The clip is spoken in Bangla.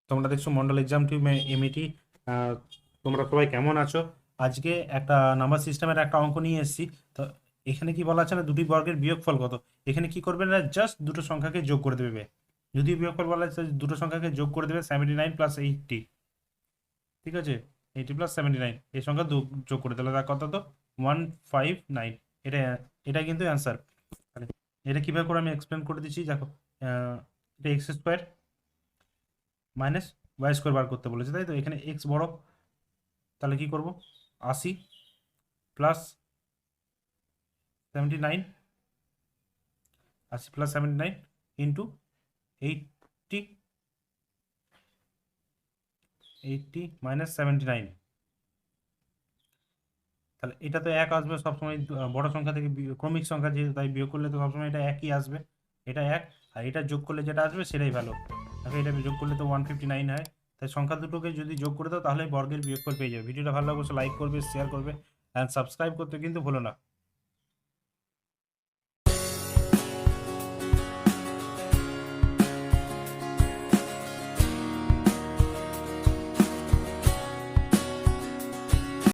তোমরা দেখছো মন্ডল এক্সাম টিউব এমইটি। তোমরা সবাই কেমন আছো? আজকে একটা নাম্বার সিস্টেমের একটা অঙ্ক নিয়ে এসেছি। তো এখানে কি বলা আছে না, দুটি বর্গের বিয়োগফল কত। এখানে কি করবে না, জাস্ট দুটো সংখ্যাকে যোগ করে দেবে। যদি বিয়োগফল বলা আছে দুটো সংখ্যাকে যোগ করে দেবে 79 প্লাস 80। ঠিক আছে, 80 প্লাস 79 এই সংখ্যা যোগ করে দিলে তার কত, তো 159। এটা এটা কিন্তু অ্যান্সার। এটা কিভাবে করে আমি এক্সপ্লেন করে দিচ্ছি, দেখো। এটা x square minus y square বার করতে বলেছে, তাই তো। এখানে এক্স বড়, তাহলে কি করব, 80 প্লাস 79, 80 প্লাস 79 ইন্টু 80, 80 মাইনাস 79। তাহলে এটা তো এক আসবে সবসময়, বড় সংখ্যা থেকে ক্রমিক সংখ্যা যেহেতু, তাই বিয়োগ করলে তো সবসময় এটা একই আসবে। এটা এক, আর এটা যোগ করলে যেটা আসবে সেটাই ভালো। দেখো এটা যোগ করলে তো 159 হয়। তাই সংখ্যা দুটোকে যদি যোগ করে দাও তাহলে বর্গের বিয়োগফল পেয়ে যাবে। ভিডিওটা ভালো লাগলে অবশ্যই লাইক করবে, শেয়ার করবে, অ্যান্ড সাবস্ক্রাইব করতে কিন্তু ভুলো না।